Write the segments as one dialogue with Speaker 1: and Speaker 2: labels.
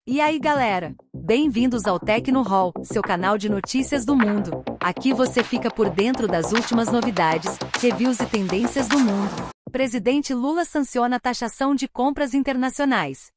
Speaker 1: E aí galera, bem-vindos ao Tecno Hall, seu canal de notícias do mundo. Aqui você fica por dentro das últimas novidades, reviews e tendências do mundo. Presidente Lula sanciona a taxação de compras internacionais.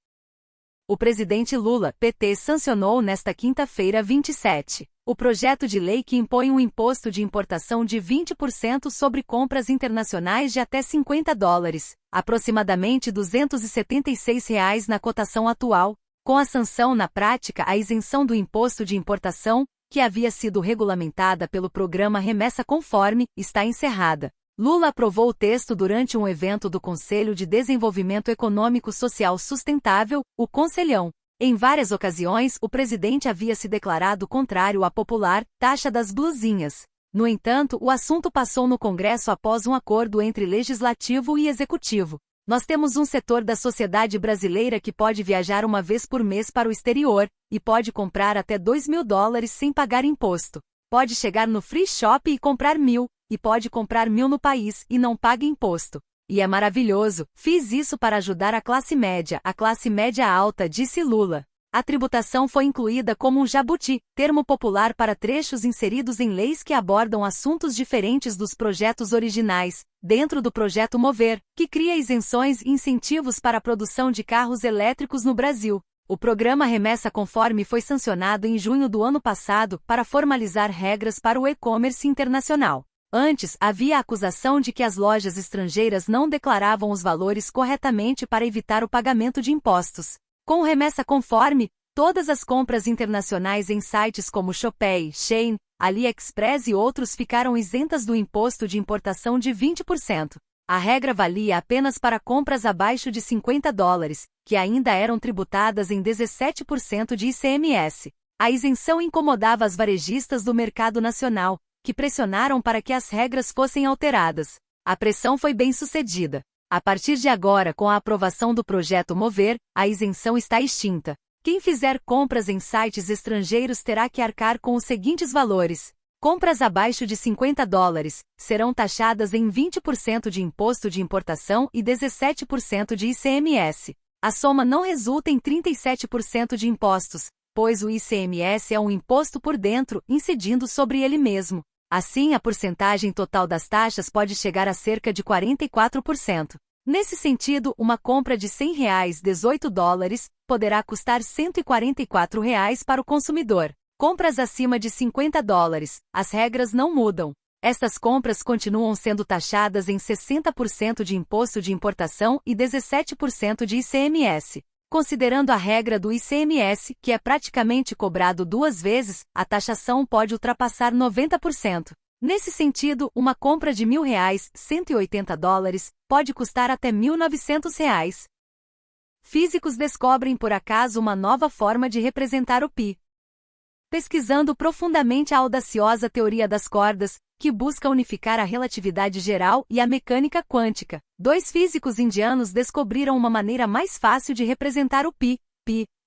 Speaker 1: O presidente Lula, PT, sancionou nesta quinta-feira 27, o projeto de lei que impõe um imposto de importação de 20% sobre compras internacionais de até $50, aproximadamente R$ 276 na cotação atual. Com a sanção na prática, a isenção do imposto de importação, que havia sido regulamentada pelo programa Remessa Conforme, está encerrada. Lula aprovou o texto durante um evento do Conselho de Desenvolvimento Econômico Social Sustentável, o Conselhão. Em várias ocasiões, o presidente havia se declarado contrário à popular taxa das blusinhas. No entanto, o assunto passou no Congresso após um acordo entre Legislativo e Executivo. Nós temos um setor da sociedade brasileira que pode viajar uma vez por mês para o exterior, e pode comprar até $2.000 sem pagar imposto. Pode chegar no free shop e comprar 1.000, e pode comprar 1.000 no país e não paga imposto. E é maravilhoso, fiz isso para ajudar a classe média alta, disse Lula. A tributação foi incluída como um jabuti, termo popular para trechos inseridos em leis que abordam assuntos diferentes dos projetos originais, dentro do projeto Mover, que cria isenções e incentivos para a produção de carros elétricos no Brasil. O programa Remessa Conforme foi sancionado em junho do ano passado para formalizar regras para o e-commerce internacional. Antes, havia a acusação de que as lojas estrangeiras não declaravam os valores corretamente para evitar o pagamento de impostos. Com o Remessa Conforme, todas as compras internacionais em sites como Shopee, Shein, AliExpress e outros ficaram isentas do imposto de importação de 20%. A regra valia apenas para compras abaixo de $50, que ainda eram tributadas em 17% de ICMS. A isenção incomodava as varejistas do mercado nacional, que pressionaram para que as regras fossem alteradas. A pressão foi bem sucedida. A partir de agora, com a aprovação do projeto Mover, a isenção está extinta. Quem fizer compras em sites estrangeiros terá que arcar com os seguintes valores. Compras abaixo de $50 serão taxadas em 20% de imposto de importação e 17% de ICMS. A soma não resulta em 37% de impostos, pois o ICMS é um imposto por dentro, incidindo sobre ele mesmo. Assim, a porcentagem total das taxas pode chegar a cerca de 44%. Nesse sentido, uma compra de R$100, $18, poderá custar R$144 para o consumidor. Compras acima de $50, as regras não mudam. Estas compras continuam sendo taxadas em 60% de imposto de importação e 17% de ICMS. Considerando a regra do ICMS, que é praticamente cobrado 2 vezes, a taxação pode ultrapassar 90%. Nesse sentido, uma compra de R$1.000, $180, pode custar até R$1.900. Físicos descobrem por acaso uma nova forma de representar o π. Pesquisando profundamente a audaciosa teoria das cordas, que busca unificar a relatividade geral e a mecânica quântica, 2 físicos indianos descobriram uma maneira mais fácil de representar o π,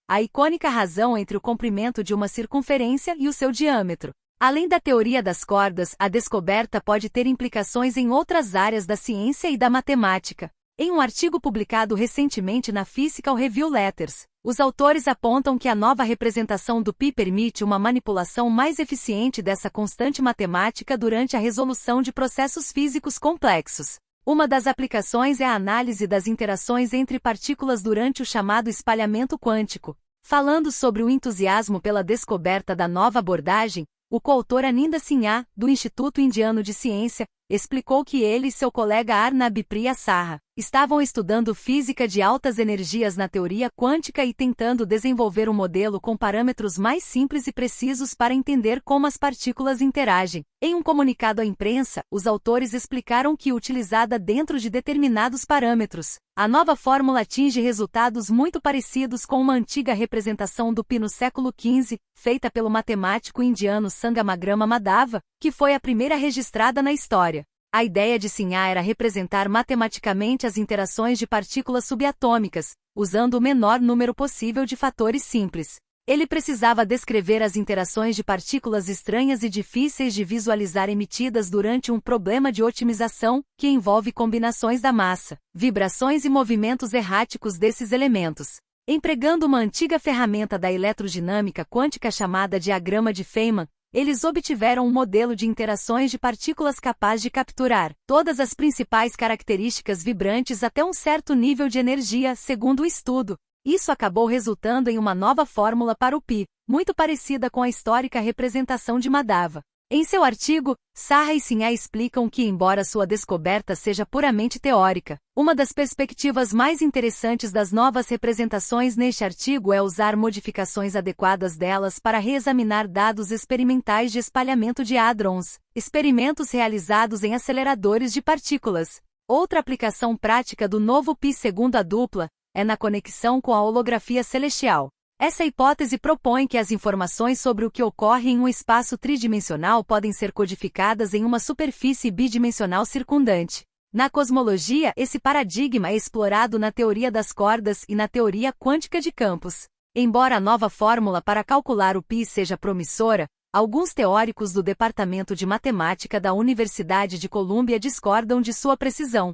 Speaker 1: a icônica razão entre o comprimento de uma circunferência e o seu diâmetro. Além da teoria das cordas, a descoberta pode ter implicações em outras áreas da ciência e da matemática. Em um artigo publicado recentemente na Physical Review Letters, os autores apontam que a nova representação do π permite uma manipulação mais eficiente dessa constante matemática durante a resolução de processos físicos complexos. Uma das aplicações é a análise das interações entre partículas durante o chamado espalhamento quântico. Falando sobre o entusiasmo pela descoberta da nova abordagem, o coautor Anindya Sinha, do Instituto Indiano de Ciência, explicou que ele e seu colega Arnab Priya Saha estavam estudando física de altas energias na teoria quântica e tentando desenvolver um modelo com parâmetros mais simples e precisos para entender como as partículas interagem. Em um comunicado à imprensa, os autores explicaram que, utilizada dentro de determinados parâmetros, a nova fórmula atinge resultados muito parecidos com uma antiga representação do π no século XV, feita pelo matemático indiano Sangamagrama Madhava, que foi a primeira registrada na história. A ideia de Sinha era representar matematicamente as interações de partículas subatômicas, usando o menor número possível de fatores simples. Ele precisava descrever as interações de partículas estranhas e difíceis de visualizar emitidas durante um problema de otimização, que envolve combinações da massa, vibrações e movimentos erráticos desses elementos. Empregando uma antiga ferramenta da eletrodinâmica quântica chamada diagrama de Feynman, eles obtiveram um modelo de interações de partículas capaz de capturar todas as principais características vibrantes até um certo nível de energia, segundo o estudo. Isso acabou resultando em uma nova fórmula para o pi, muito parecida com a histórica representação de Madhava. Em seu artigo, Sarra e Sinha explicam que, embora sua descoberta seja puramente teórica, uma das perspectivas mais interessantes das novas representações neste artigo é usar modificações adequadas delas para reexaminar dados experimentais de espalhamento de hadrons, experimentos realizados em aceleradores de partículas. Outra aplicação prática do novo pi segundo a dupla é na conexão com a holografia celestial. Essa hipótese propõe que as informações sobre o que ocorre em um espaço tridimensional podem ser codificadas em uma superfície bidimensional circundante. Na cosmologia, esse paradigma é explorado na teoria das cordas e na teoria quântica de campos. Embora a nova fórmula para calcular o pi seja promissora, alguns teóricos do Departamento de Matemática da Universidade de Colômbia discordam de sua precisão.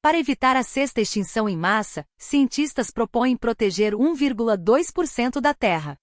Speaker 1: Para evitar a sexta extinção em massa, cientistas propõem proteger 1,2% da Terra.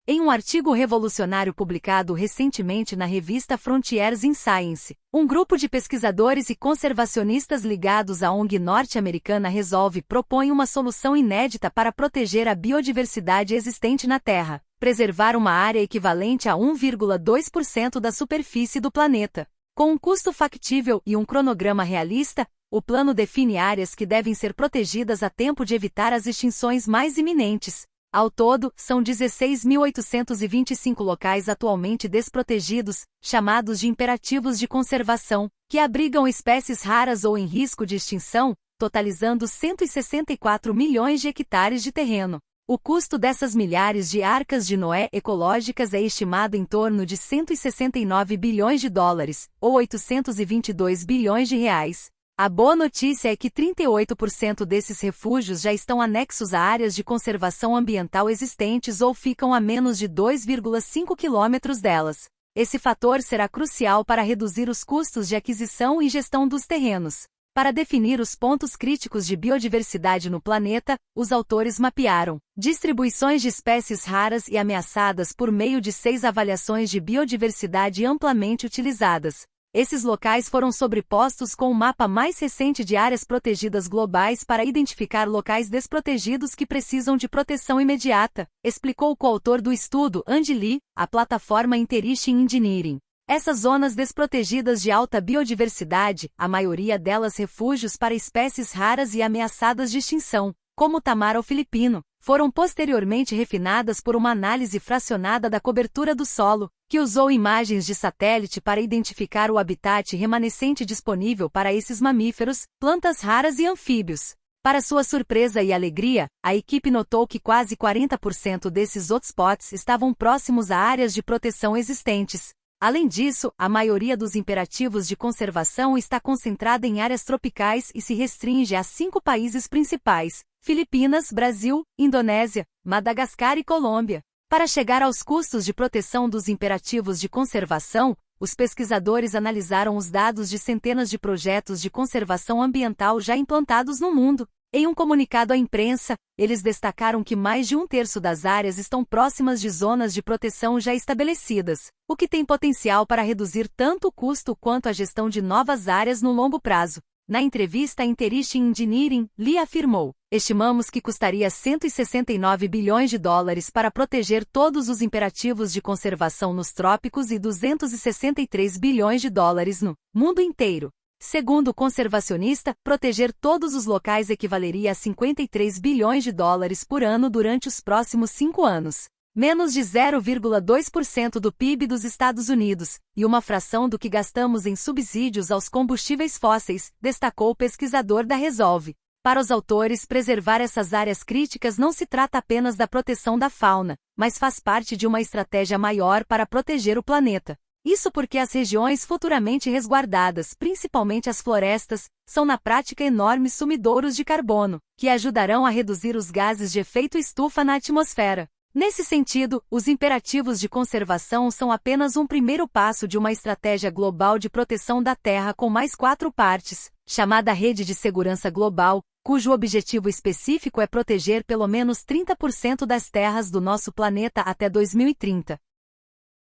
Speaker 1: Em um artigo revolucionário publicado recentemente na revista Frontiers in Science, um grupo de pesquisadores e conservacionistas ligados à ONG norte-americana Resolve propõe uma solução inédita para proteger a biodiversidade existente na Terra, preservar uma área equivalente a 1,2% da superfície do planeta. Com um custo factível e um cronograma realista, o plano define áreas que devem ser protegidas a tempo de evitar as extinções mais iminentes. Ao todo, são 16.825 locais atualmente desprotegidos, chamados de imperativos de conservação, que abrigam espécies raras ou em risco de extinção, totalizando 164 milhões de hectares de terreno. O custo dessas milhares de arcas de Noé ecológicas é estimado em torno de 169 bilhões de dólares, ou 822 bilhões de reais. A boa notícia é que 38% desses refúgios já estão anexos a áreas de conservação ambiental existentes ou ficam a menos de 2,5 quilômetros delas. Esse fator será crucial para reduzir os custos de aquisição e gestão dos terrenos. Para definir os pontos críticos de biodiversidade no planeta, os autores mapearam distribuições de espécies raras e ameaçadas por meio de 6 avaliações de biodiversidade amplamente utilizadas. Esses locais foram sobrepostos com o mapa mais recente de áreas protegidas globais para identificar locais desprotegidos que precisam de proteção imediata, explicou o coautor do estudo, Andy Lee, à plataforma Interition Engineering. Essas zonas desprotegidas de alta biodiversidade, a maioria delas refúgios para espécies raras e ameaçadas de extinção, como o tamaro filipino, foram posteriormente refinadas por uma análise fracionada da cobertura do solo, que usou imagens de satélite para identificar o habitat remanescente disponível para esses mamíferos, plantas raras e anfíbios. Para sua surpresa e alegria, a equipe notou que quase 40% desses hotspots estavam próximos a áreas de proteção existentes. Além disso, a maioria dos imperativos de conservação está concentrada em áreas tropicais e se restringe a 5 países principais: Filipinas, Brasil, Indonésia, Madagascar e Colômbia. Para chegar aos custos de proteção dos imperativos de conservação, os pesquisadores analisaram os dados de centenas de projetos de conservação ambiental já implantados no mundo. Em um comunicado à imprensa, eles destacaram que mais de 1/3 das áreas estão próximas de zonas de proteção já estabelecidas, o que tem potencial para reduzir tanto o custo quanto a gestão de novas áreas no longo prazo. Na entrevista à Interition Engineering, Lee afirmou: "Estimamos que custaria 169 bilhões de dólares para proteger todos os imperativos de conservação nos trópicos e 263 bilhões de dólares no mundo inteiro." Segundo o conservacionista, proteger todos os locais equivaleria a 53 bilhões de dólares por ano durante os próximos 5 anos. Menos de 0,2% do PIB dos Estados Unidos, e uma fração do que gastamos em subsídios aos combustíveis fósseis, destacou o pesquisador da Resolve. Para os autores, preservar essas áreas críticas não se trata apenas da proteção da fauna, mas faz parte de uma estratégia maior para proteger o planeta. Isso porque as regiões futuramente resguardadas, principalmente as florestas, são na prática enormes sumidouros de carbono, que ajudarão a reduzir os gases de efeito estufa na atmosfera. Nesse sentido, os imperativos de conservação são apenas um primeiro passo de uma estratégia global de proteção da Terra com mais 4 partes, chamada Rede de Segurança Global, cujo objetivo específico é proteger pelo menos 30% das terras do nosso planeta até 2030.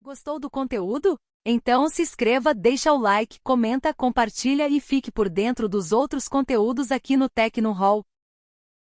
Speaker 1: Gostou do conteúdo? Então se inscreva, deixa o like, comenta, compartilha e fique por dentro dos outros conteúdos aqui no Tecno Hall.